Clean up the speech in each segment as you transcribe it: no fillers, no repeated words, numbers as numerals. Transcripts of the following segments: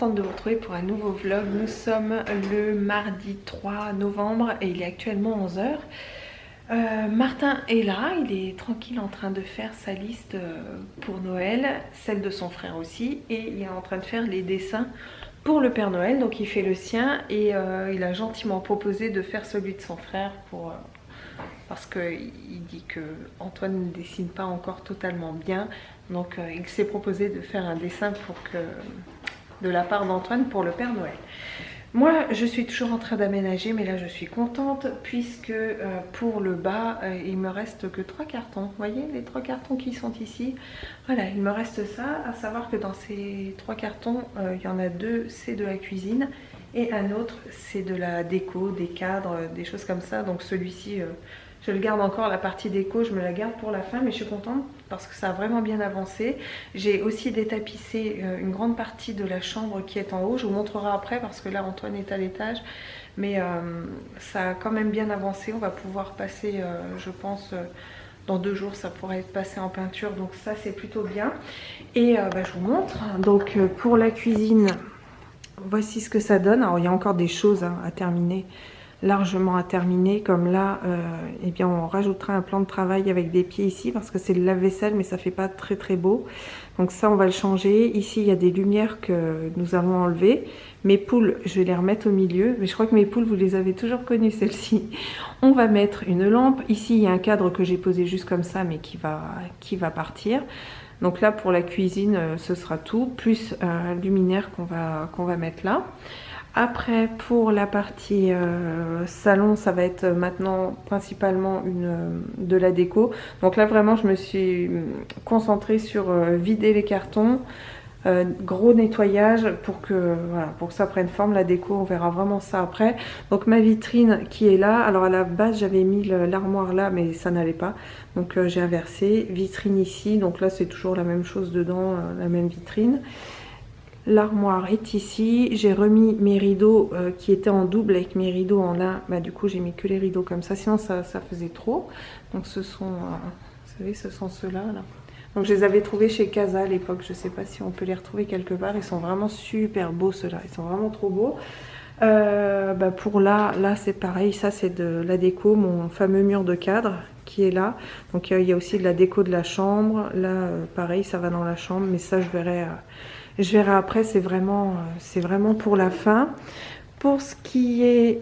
contente de vous retrouver pour un nouveau vlog. Nous sommes le mardi 3 novembre et il est actuellement 11 h. Martin est là, il est tranquille en train de faire sa liste pour Noël, celle de son frère aussi, et il est en train de faire les dessins pour le Père Noël. Donc il fait le sien et il a gentiment proposé de faire celui de son frère parce qu'il dit que Antoine ne dessine pas encore totalement bien. Donc il s'est proposé de faire un dessin de la part d'Antoine pour le Père Noël. Moi je suis toujours en train d'aménager, mais là je suis contente puisque pour le bas il me reste que 3 cartons. Vous voyez les 3 cartons qui sont ici, voilà, il me reste ça. À savoir que dans ces 3 cartons il y en a 2 c'est de la cuisine et un autre c'est de la déco, des cadres, des choses comme ça. Donc celui-ci je le garde encore, la partie déco, je me la garde pour la fin, mais je suis contente parce que ça a vraiment bien avancé. J'ai aussi détapissé une grande partie de la chambre qui est en haut. Je vous montrerai après parce que là Antoine est à l'étage, mais ça a quand même bien avancé. On va pouvoir passer, je pense, dans 2 jours, ça pourrait être passé en peinture, donc ça c'est plutôt bien. Et je vous montre. Donc pour la cuisine, voici ce que ça donne. Alors il y a encore des choses à terminer, largement à terminer, comme là eh bien on rajoutera un plan de travail avec des pieds ici parce que c'est le lave-vaisselle, mais ça fait pas très très beau, donc ça on va le changer. Ici il y a des lumières que nous allons enlever. Mes poules je vais les remettre au milieu, mais je crois que mes poules vous les avez toujours connues, celles-ci. On va mettre une lampe ici. Il y a un cadre que j'ai posé juste comme ça mais qui va partir. Donc là pour la cuisine ce sera tout, plus un luminaire qu'on va mettre là. Après pour la partie salon, ça va être maintenant principalement de la déco. Donc là vraiment je me suis concentrée sur vider les cartons, gros nettoyage pour que ça prenne forme. La déco on verra vraiment ça après. Donc ma vitrine qui est là, alors à la base j'avais mis l'armoire là mais ça n'allait pas, donc j'ai inversé, vitrine ici. Donc là c'est toujours la même chose dedans, la même vitrine. L'armoire est ici. J'ai remis mes rideaux qui étaient en double avec mes rideaux en lin. Du coup j'ai mis que les rideaux comme ça, sinon ça faisait trop. Donc ce sont, vous savez, ce sont ceux-là là. Donc je les avais trouvés chez Casa à l'époque. Je sais pas si on peut les retrouver quelque part. Ils sont vraiment super beaux ceux-là. Ils sont vraiment trop beaux. Pour là c'est pareil. Ça c'est de la déco, mon fameux mur de cadre qui est là. Donc il y a aussi de la déco de la chambre. Là pareil, ça va dans la chambre, mais ça je verrai après. C'est vraiment pour la fin. Pour ce qui est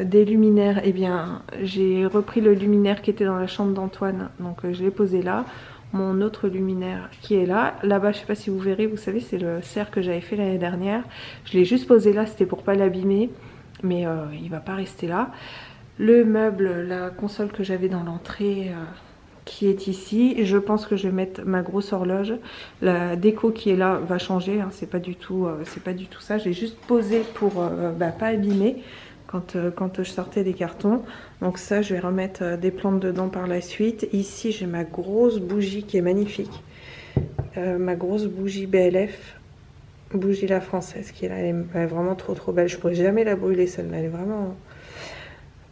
des luminaires, eh bien j'ai repris le luminaire qui était dans la chambre d'Antoine, donc je l'ai posé là. Mon autre luminaire qui est là, là-bas, je sais pas si vous verrez, vous savez, c'est le cerf que j'avais fait l'année dernière. Je l'ai juste posé là, c'était pour pas l'abîmer, mais il va pas rester là. Le meuble, la console que j'avais dans l'entrée qui est ici, je pense que je vais mettre ma grosse horloge. La déco qui est là va changer, hein, c'est pas du tout ça. J'ai juste posé pour pas abîmer quand je sortais des cartons. Donc ça je vais remettre des plantes dedans par la suite. Ici j'ai ma grosse bougie qui est magnifique, ma grosse bougie BLF, bougie la française qui est là. Elle est vraiment trop belle. Je pourrais jamais la brûler celle-là, elle est vraiment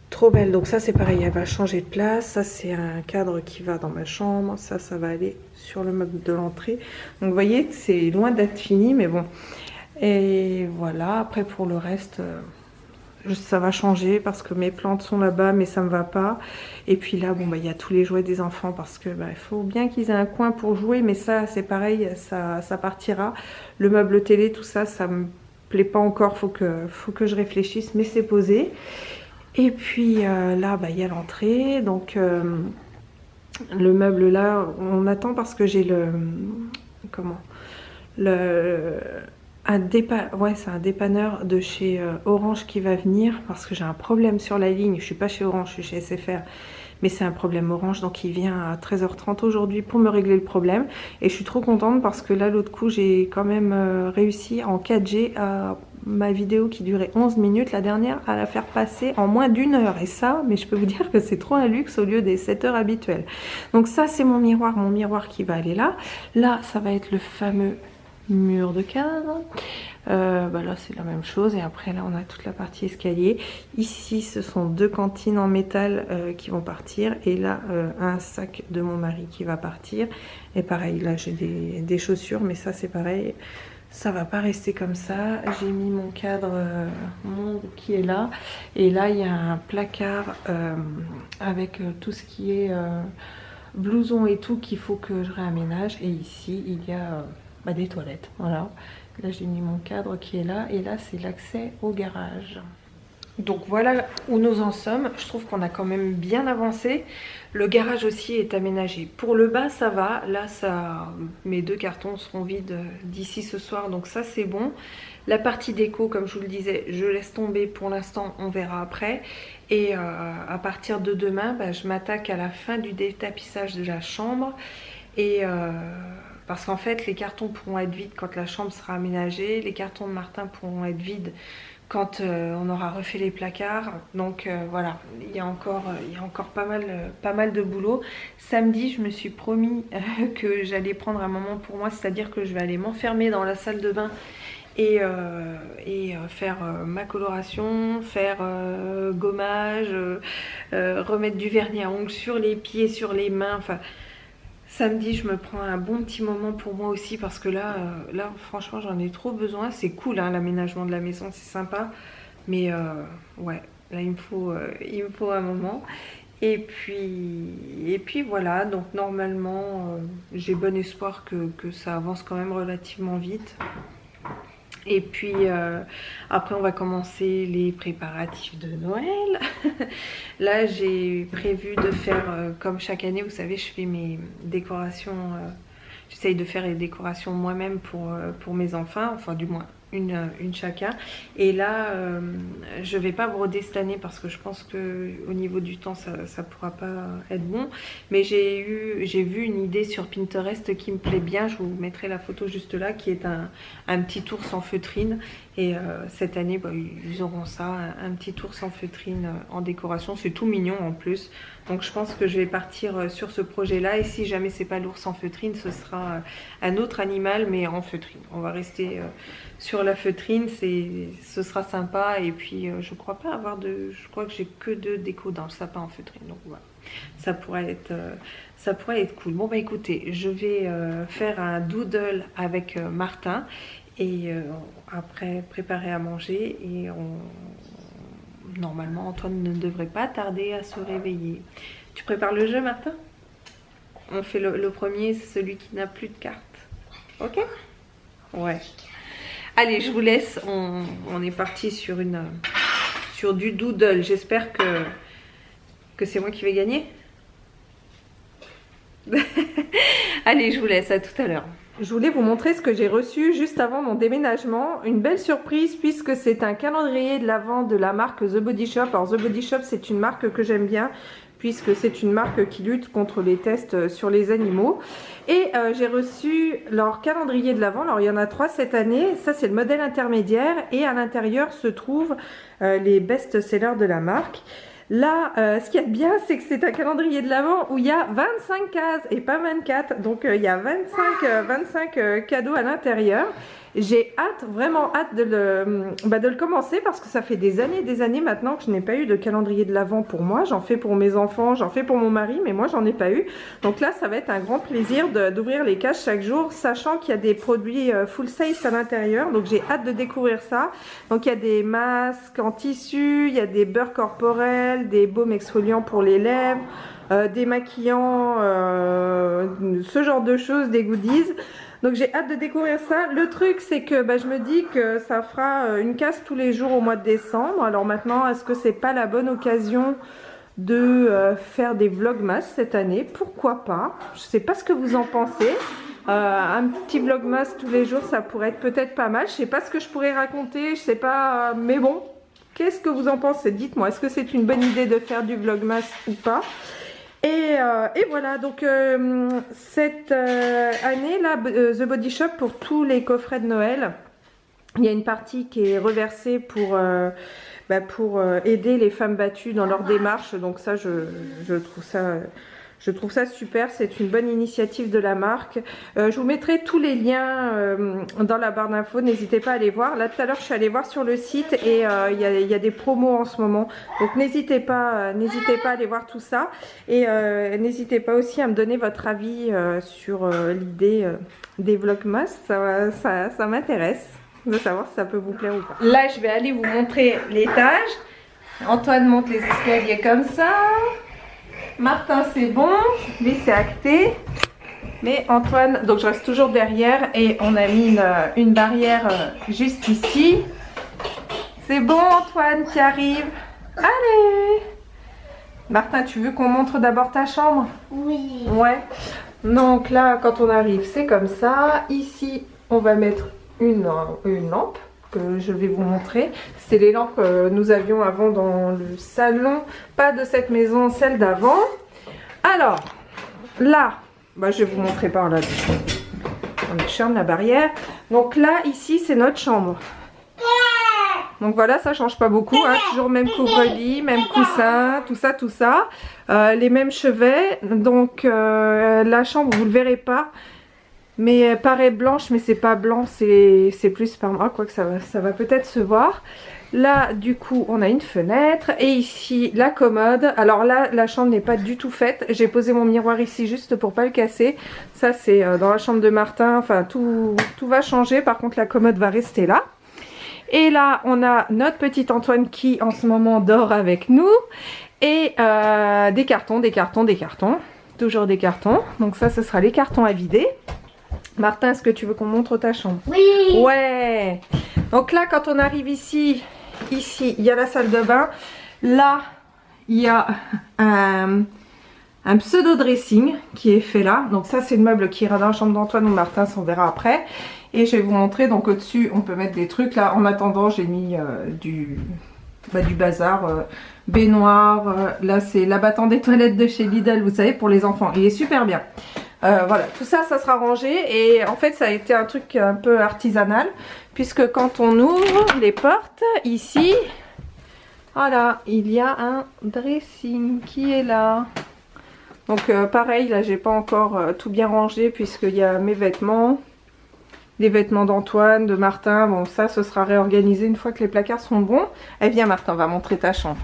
trop belle. Donc ça c'est pareil, elle va changer de place. Ça c'est un cadre qui va dans ma chambre, ça va aller sur le meuble de l'entrée. Donc vous voyez c'est loin d'être fini, mais bon. Et voilà, après pour le reste ça va changer parce que mes plantes sont là-bas mais ça me va pas. Et puis là bon il y a tous les jouets des enfants parce que il faut bien qu'ils aient un coin pour jouer, mais ça c'est pareil, ça partira. Le meuble télé, tout ça, ça me plaît pas encore, faut que je réfléchisse, mais c'est posé. Et puis là il y a l'entrée, donc le meuble là on attend parce que j'ai c'est un dépanneur de chez Orange qui va venir parce que j'ai un problème sur la ligne. Je suis pas chez Orange, je suis chez SFR, mais c'est un problème Orange, donc il vient à 13h30 aujourd'hui pour me régler le problème. Et je suis trop contente parce que là l'autre coup j'ai quand même réussi en 4G à ma vidéo qui durait 11 minutes, la dernière, à la faire passer en moins d'1 heure. Et ça, mais je peux vous dire que c'est trop un luxe au lieu des 7 heures habituelles. Donc ça c'est mon miroir qui va aller là. Là ça va être le fameux mur de cadre. Là c'est la même chose. Et après là on a toute la partie escalier. Ici ce sont 2 cantines en métal qui vont partir. Et là un sac de mon mari qui va partir. Et pareil là j'ai des chaussures, mais ça c'est pareil, Ça va pas rester comme ça. J'ai mis mon cadre qui est là. Et là, il y a un placard avec tout ce qui est blouson et tout qu'il faut que je réaménage. Et ici, il y a des toilettes. Voilà. Là, j'ai mis mon cadre qui est là. Et là, c'est l'accès au garage. Donc voilà où nous en sommes. Je trouve qu'on a quand même bien avancé. Le garage aussi est aménagé. Pour le bas, ça va. Là, mes 2 cartons seront vides d'ici ce soir. Donc ça, c'est bon. La partie déco, comme je vous le disais, je laisse tomber pour l'instant. On verra après. Et à partir de demain, je m'attaque à la fin du détapissage de la chambre. Et parce qu'en fait, les cartons pourront être vides quand la chambre sera aménagée. Les cartons de Martin pourront être vides quand on aura refait les placards. Donc voilà, il y a encore pas mal de boulot. Samedi, je me suis promis que j'allais prendre un moment pour moi, c'est-à-dire que je vais aller m'enfermer dans la salle de bain et faire ma coloration, faire gommage, remettre du vernis à ongles sur les pieds, sur les mains, enfin... Samedi, je me prends un bon petit moment pour moi aussi parce que là franchement, j'en ai trop besoin. C'est cool, hein, l'aménagement de la maison, c'est sympa. Mais ouais, là, il me faut un moment. Et puis voilà, donc normalement, j'ai bon espoir que ça avance quand même relativement vite. Et puis après on va commencer les préparatifs de Noël. Là j'ai prévu de faire comme chaque année, vous savez, je fais mes décorations, j'essaye de faire les décorations moi-même pour mes enfants, enfin du moins une chacun. Et là je vais pas broder cette année parce que je pense que au niveau du temps ça pourra pas être bon, mais j'ai vu une idée sur Pinterest qui me plaît bien. Je vous mettrai la photo juste là, qui est un petit ours en feutrine. Et cette année ils auront ça, un petit ours en feutrine en décoration. C'est tout mignon en plus, donc je pense que je vais partir sur ce projet là. Et si jamais c'est pas l'ours en feutrine, ce sera un autre animal mais en feutrine. On va rester sur la feutrine, ce sera sympa. Et puis je crois que j'ai que 2 décos dans le sapin en feutrine, donc voilà, ça pourrait être cool. Bon écoutez, je vais faire un doodle avec Martin et après préparer à manger. Et normalement Antoine ne devrait pas tarder à se réveiller. Tu prépares le jeu, Martin? On fait le premier, c'est celui qui n'a plus de cartes. Ok? Ouais. Allez, je vous laisse. On est parti sur du doodle. J'espère que c'est moi qui vais gagner. Allez, je vous laisse, à tout à l'heure. Je voulais vous montrer ce que j'ai reçu juste avant mon déménagement. Une belle surprise puisque c'est un calendrier de l'Avent de la marque The Body Shop. Alors The Body Shop, c'est une marque que j'aime bien puisque c'est une marque qui lutte contre les tests sur les animaux. Et j'ai reçu leur calendrier de l'Avent. Alors il y en a 3 cette année. Ça, c'est le modèle intermédiaire et à l'intérieur se trouvent les best-sellers de la marque. Là, ce qu'il y a de bien, c'est que c'est un calendrier de l'Avent où il y a 25 cases et pas 24. Donc, il y a 25 cadeaux à l'intérieur. J'ai vraiment hâte de le commencer parce que ça fait des années maintenant que je n'ai pas eu de calendrier de l'Avent pour moi. J'en fais pour mes enfants, j'en fais pour mon mari, mais moi, j'en ai pas eu. Donc là, ça va être un grand plaisir d'ouvrir les cases chaque jour, sachant qu'il y a des produits full size à l'intérieur. Donc, j'ai hâte de découvrir ça. Donc, il y a des masques en tissu, il y a des beurres corporels, des baumes exfoliants pour les lèvres, des maquillants, ce genre de choses, des goodies. Donc j'ai hâte de découvrir ça. Le truc, c'est que je me dis que ça fera une case tous les jours au mois de décembre. Alors maintenant, est-ce que c'est pas la bonne occasion de faire des vlogmas cette année? Pourquoi pas? Je sais pas ce que vous en pensez. Un petit vlogmas tous les jours, ça pourrait être peut-être pas mal. Je sais pas ce que je pourrais raconter, je sais pas, mais bon. Qu'est-ce que vous en pensez? Dites-moi, est-ce que c'est une bonne idée de faire du vlogmas ou pas? Et voilà, donc cette année là, The Body Shop, pour tous les coffrets de Noël, il y a une partie qui est reversée pour aider les femmes battues dans leur démarche. Donc ça, je Je trouve ça super, c'est une bonne initiative de la marque. Je vous mettrai tous les liens dans la barre d'infos, n'hésitez pas à aller voir. Là tout à l'heure je suis allée voir sur le site et il y a des promos en ce moment. Donc n'hésitez pas à aller voir tout ça. Et n'hésitez pas aussi à me donner votre avis sur l'idée des vlogmas, ça m'intéresse de savoir si ça peut vous plaire ou pas. Là je vais aller vous montrer l'étage. Antoine monte les escaliers comme ça. Martin c'est bon, lui c'est acté. Mais Antoine, donc je reste toujours derrière et on a mis une barrière juste ici. C'est bon Antoine qui arrive. Allez. Martin, tu veux qu'on montre d'abord ta chambre? Oui. Ouais. Donc là, quand on arrive, c'est comme ça. Ici, on va mettre une lampe que je vais vous montrer. C'est les lampes que nous avions avant dans le salon. Pas de cette maison, celle d'avant. Alors, là, bah, je vais vous montrer par là. On ferme la barrière. Donc là, ici, c'est notre chambre. Donc voilà, ça change pas beaucoup, hein. Toujours même couvre-lit, même coussin, tout ça. Les mêmes chevets. Donc la chambre, vous le verrez pas. Mais elle paraît blanche, mais c'est pas blanc, c'est plus par moi. Quoique ça va peut-être se voir. Là, du coup, on a une fenêtre. Et ici, la commode. Alors là, la chambre n'est pas du tout faite. J'ai posé mon miroir ici juste pour pas le casser. Ça, c'est dans la chambre de Martin. Enfin, tout va changer. Par contre, la commode va rester là. Et là, on a notre petit Antoine qui, en ce moment, dort avec nous. Et des cartons. Toujours des cartons. Donc ça, ce sera les cartons à vider. Martin, est-ce que tu veux qu'on montre ta chambre? Oui. Ouais. Donc là, quand on arrive ici, il y a la salle de bain. Là, il y a un pseudo dressing qui est fait là. Donc ça, c'est le meuble qui ira dans la chambre d'Antoine ou Martin, ça on verra après. Et je vais vous montrer, donc au-dessus, on peut mettre des trucs. Là, en attendant, j'ai mis du bazar, baignoire. Là, c'est l'abattant des toilettes de chez Lidl, vous savez, pour les enfants. Il est super bien. Voilà, tout ça, ça sera rangé. Et en fait, ça a été un truc un peu artisanal. Puisque quand on ouvre les portes, ici, voilà, il y a un dressing qui est là. Donc pareil, là, j'ai pas encore tout bien rangé puisqu'il y a mes vêtements. Les vêtements d'Antoine, de Martin, bon ça ce sera réorganisé une fois que les placards seront bons. Eh bien Martin, on va montrer ta chambre.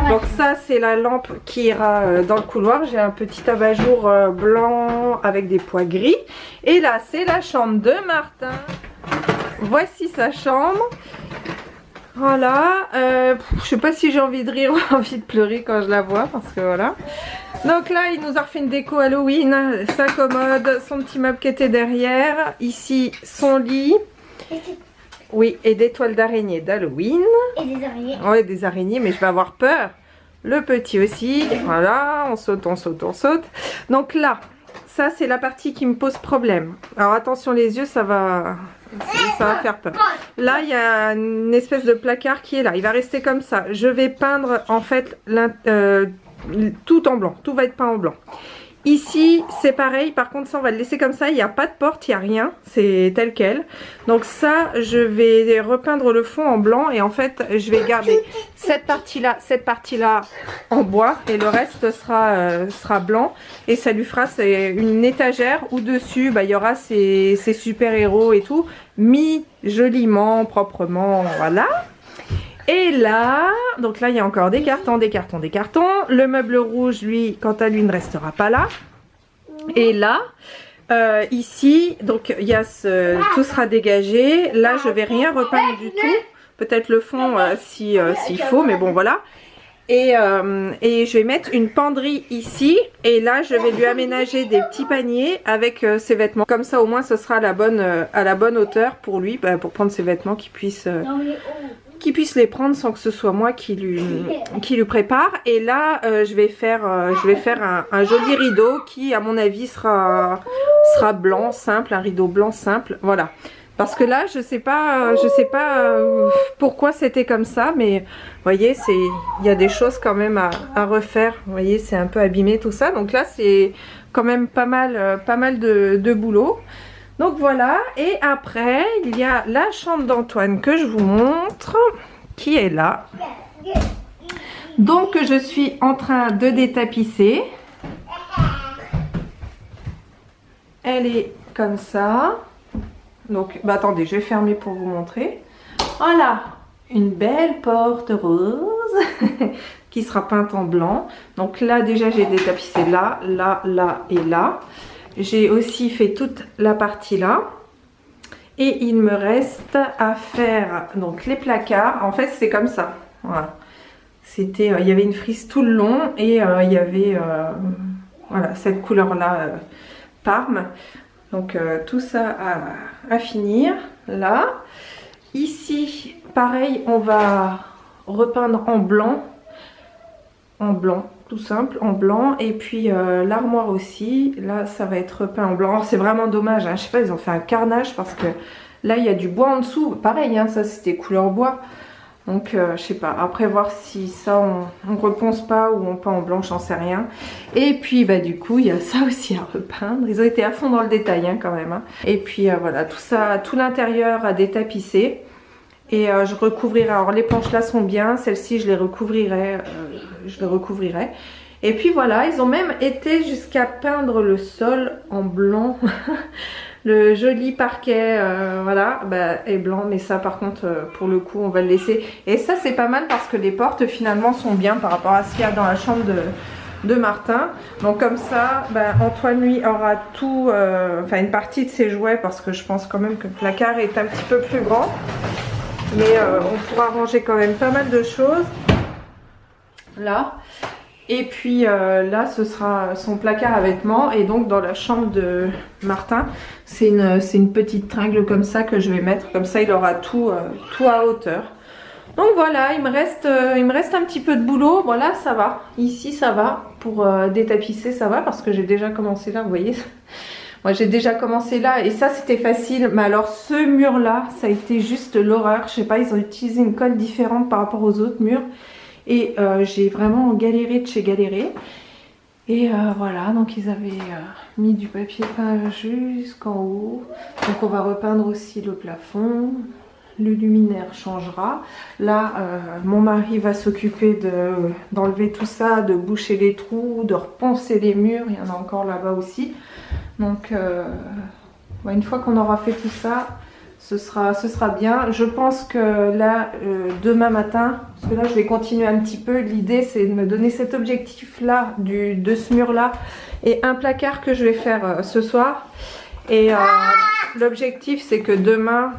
Donc ça c'est la lampe qui ira dans le couloir. J'ai un petit abat-jour blanc avec des pois gris. Et là c'est la chambre de Martin. Voici sa chambre. Voilà, je sais pas si j'ai envie de rire ou envie de pleurer quand je la vois parce que voilà. Donc là, il nous a refait une déco Halloween, sa commode, son petit meuble qui était derrière. Ici, son lit. Oui, et des toiles d'araignée d'Halloween. Et des araignées. Ouais, des araignées, mais je vais avoir peur. Le petit aussi. Voilà, on saute. Donc là, ça c'est la partie qui me pose problème. Alors attention les yeux, ça va faire peur. Là, il y a une espèce de placard qui est là. Il va rester comme ça. Je vais peindre en fait tout en blanc. Tout va être peint en blanc. Ici, c'est pareil. Par contre, ça, on va le laisser comme ça. Il n'y a pas de porte, il n'y a rien. C'est tel quel. Donc ça, je vais repeindre le fond en blanc. Et en fait, je vais garder cette partie-là en bois. Et le reste sera blanc. Et ça lui fera une étagère où dessus, bah, il y aura ses super-héros et tout. Mis joliment, proprement. Voilà. Et là, donc là il y a encore des cartons. Le meuble rouge, lui, quant à lui, ne restera pas là. Et là, ici, donc il y a tout sera dégagé. Là, je vais rien repeindre du tout. Peut-être le fond s'il faut, mais bon voilà. Et je vais mettre une penderie ici. Et là, je vais lui aménager des petits paniers avec ses vêtements. Comme ça, au moins, ce sera à la bonne hauteur pour lui, pour prendre ses vêtements qu'il puisse les prendre sans que ce soit moi qui lui prépare. Et là je vais faire un joli rideau qui à mon avis sera blanc simple, un rideau blanc simple, voilà. Parce que là je sais pas pourquoi c'était comme ça, mais vous voyez, il y a des choses quand même à refaire. Vous voyez, c'est un peu abîmé tout ça, donc là c'est quand même pas mal de boulot. Donc voilà, et après il y a la chambre d'Antoine que je vous montre, qui est là. Donc je suis en train de détapisser. elle est comme ça. Donc, bah attendez, je vais fermer pour vous montrer. Voilà, une belle porte rose qui sera peinte en blanc. Donc là, déjà, j'ai détapissé là, là, là et là. J'ai aussi fait toute la partie là. Et il me reste à faire donc les placards. En fait, c'est comme ça. Voilà. C'était, il y avait une frise tout le long et il y avait voilà, cette couleur-là, Parme. Donc tout ça à finir là. Ici, pareil, on va repeindre en blanc, tout simple, en blanc. Et puis l'armoire aussi, là, ça va être repeint en blanc. C'est vraiment dommage, hein. Je sais pas, ils ont fait un carnage parce que là, il y a du bois en dessous. Pareil, hein, ça c'était couleur bois. Donc je sais pas, après voir si ça on reponce pas ou on peint en blanc, j'en sais rien. Et puis bah du coup il y a ça aussi à repeindre. Ils ont été à fond dans le détail hein, quand même. Hein. Et puis voilà, tout ça, tout l'intérieur à détapisser. Et je recouvrirai, alors les planches là sont bien, celles-ci je les recouvrirai, Et puis voilà, ils ont même été jusqu'à peindre le sol en blanc. Le joli parquet, voilà, bah, est blanc, mais ça par contre, pour le coup, on va le laisser. Et ça, c'est pas mal parce que les portes, finalement, sont bien par rapport à ce qu'il y a dans la chambre de Martin. Donc comme ça, bah, Antoine, lui, aura tout, enfin une partie de ses jouets parce que je pense quand même que le placard est un petit peu plus grand. Mais on pourra ranger quand même pas mal de choses. Là. Et puis là, ce sera son placard à vêtements. Et donc dans la chambre de Martin, c'est une petite tringle comme ça que je vais mettre. Comme ça, il aura tout à hauteur. Donc voilà, il me reste un petit peu de boulot. Voilà, ça va. Ici, ça va. Pour détapisser, ça va. Parce que j'ai déjà commencé là, vous voyez. Moi, j'ai déjà commencé là. Et ça, c'était facile. Mais alors, ce mur-là, ça a été juste l'horreur. Je sais pas, ils ont utilisé une colle différente par rapport aux autres murs. Et j'ai vraiment galéré de chez galéré. Et voilà, donc ils avaient mis du papier peint jusqu'en haut. Donc on va repeindre aussi le plafond. Le luminaire changera. Là, mon mari va s'occuper d'enlever tout ça, de boucher les trous, de reponcer les murs. Il y en a encore là-bas aussi. Donc une fois qu'on aura fait tout ça, ce sera bien. Je pense que là, demain matin, parce que là je vais continuer un petit peu, l'idée c'est de me donner cet objectif là, de ce mur là, et un placard que je vais faire ce soir. Et l'objectif c'est que demain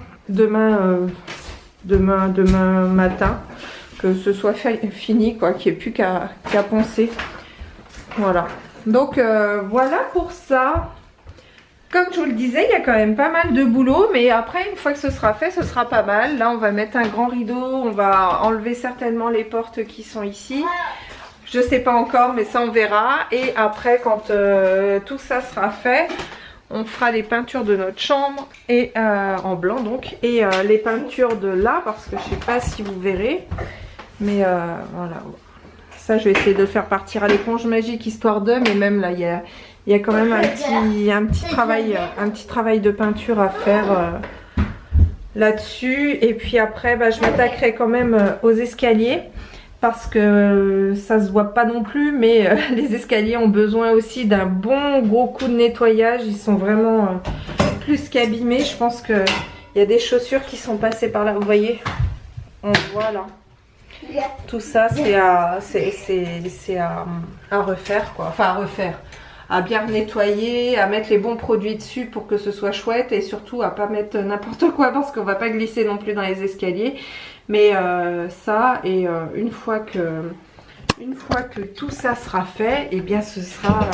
matin, que ce soit fini, quoi, qu'il n'y ait plus qu'à poncer. Voilà. Donc voilà pour ça. Comme je vous le disais, il y a quand même pas mal de boulot, mais après, une fois que ce sera fait, ce sera pas mal. Là, on va mettre un grand rideau, on va enlever certainement les portes qui sont ici. Je sais pas encore, mais ça on verra. Et après, quand tout ça sera fait, on fera les peintures de notre chambre, et en blanc donc, et les peintures de là, parce que je sais pas si vous verrez, mais voilà. Ça, je vais essayer de le faire partir à l'éponge magique, histoire de, mais même là, il y a quand même un petit travail de peinture à faire là-dessus. Et puis après, bah, je m'attaquerai quand même aux escaliers, parce que ça se voit pas non plus, mais les escaliers ont besoin aussi d'un bon gros coup de nettoyage. Ils sont vraiment plus qu'abîmés. Je pense qu'il y a des chaussures qui sont passées par là, vous voyez, on voit là. Tout ça c'est à refaire, quoi. Enfin à refaire, à bien nettoyer, à mettre les bons produits dessus pour que ce soit chouette, et surtout à pas mettre n'importe quoi parce qu'on va pas glisser non plus dans les escaliers. Mais ça, et une fois que tout ça sera fait, et bien ce sera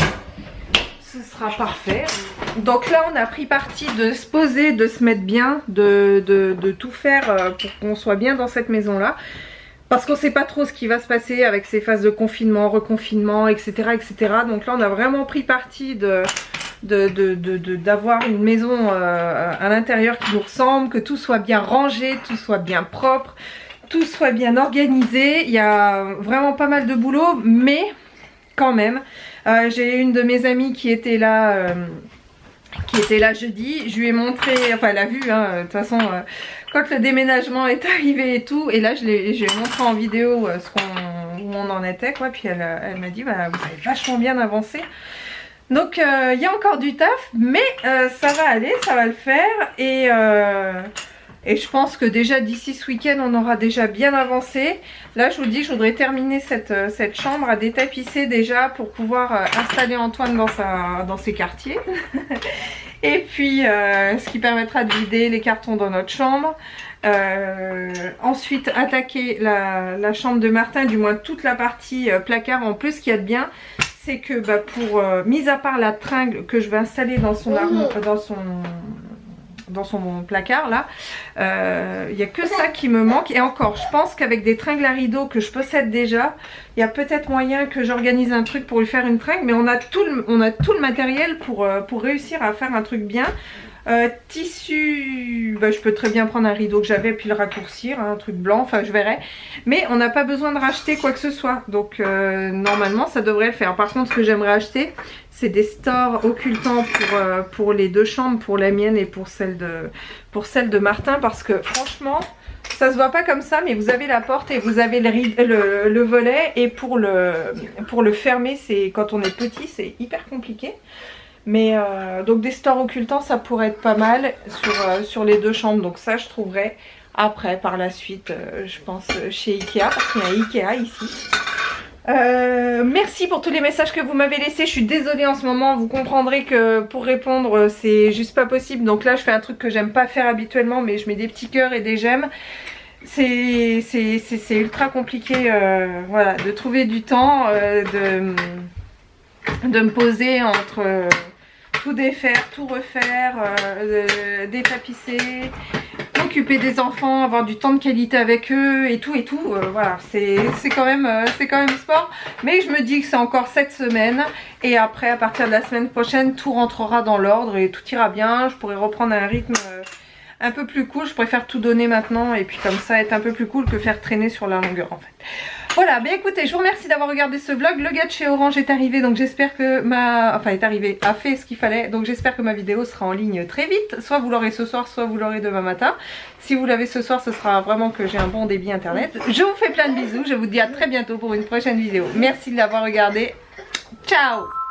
parfait. Donc là on a pris parti de se poser, de se mettre bien, de tout faire pour qu'on soit bien dans cette maison là. Parce qu'on ne sait pas trop ce qui va se passer avec ces phases de confinement, reconfinement, etc. etc. Donc là on a vraiment pris parti d'avoir une maison à l'intérieur qui nous ressemble, que tout soit bien rangé, tout soit bien propre, tout soit bien organisé. Il y a vraiment pas mal de boulot, mais quand même, j'ai une de mes amies qui était là jeudi. Je lui ai montré, enfin elle a vu, hein, de toute façon, quand le déménagement est arrivé et tout, et là je lui ai montré en vidéo où on en était, quoi. Puis elle m'a dit, bah, vous avez vachement bien avancé. Donc il y a encore du taf, mais ça va aller, ça va le faire. Et je pense que déjà d'ici ce week-end on aura déjà bien avancé. Là je vous dis, je voudrais terminer cette chambre à détapisser déjà pour pouvoir installer Antoine dans ses quartiers. Et puis ce qui permettra de vider les cartons dans notre chambre. Ensuite attaquer la chambre de Martin, du moins toute la partie placard. En plus ce qu'il y a de bien, c'est que mis à part la tringle que je vais installer dans son armoire, dans son placard là, il n'y a que ça qui me manque. Et encore, je pense qu'avec des tringles à rideaux que je possède déjà, il y a peut-être moyen que j'organise un truc pour lui faire une tringle. Mais on a tout le matériel pour réussir à faire un truc bien. Tissu, je peux très bien prendre un rideau que j'avais puis le raccourcir, un truc blanc, enfin je verrai. Mais on n'a pas besoin de racheter quoi que ce soit, donc normalement ça devrait le faire. Par contre ce que j'aimerais acheter, c'est des stores occultants pour les deux chambres, pour la mienne et pour celle de Martin, parce que franchement ça se voit pas comme ça, mais vous avez la porte et vous avez le volet, et pour le fermer, c'est quand on est petit c'est hyper compliqué. Mais donc des stores occultants ça pourrait être pas mal sur les deux chambres. Donc ça je trouverai après par la suite je pense chez Ikea, parce qu'il y a un Ikea ici. Merci pour tous les messages que vous m'avez laissés. Je suis désolée en ce moment, vous comprendrez que pour répondre c'est juste pas possible. Donc là je fais un truc que j'aime pas faire habituellement, mais je mets des petits cœurs et des j'aime. C'est ultra compliqué voilà, de trouver du temps, de me poser entre tout défaire, tout refaire, détapisser, m'occuper des enfants, avoir du temps de qualité avec eux et tout voilà, c'est quand même sport. Mais je me dis que c'est encore cette semaine, et après à partir de la semaine prochaine tout rentrera dans l'ordre et tout ira bien. Je pourrai reprendre un rythme un peu plus cool. Je préfère tout donner maintenant, et puis comme ça être un peu plus cool que faire traîner sur la longueur en fait. Voilà, bien écoutez, je vous remercie d'avoir regardé ce vlog. Le gars de chez Orange est arrivé, donc j'espère que a fait ce qu'il fallait. Donc j'espère que ma vidéo sera en ligne très vite. Soit vous l'aurez ce soir, soit vous l'aurez demain matin. Si vous l'avez ce soir, ce sera vraiment que j'ai un bon débit internet. Je vous fais plein de bisous, je vous dis à très bientôt pour une prochaine vidéo. Merci de l'avoir regardé. Ciao!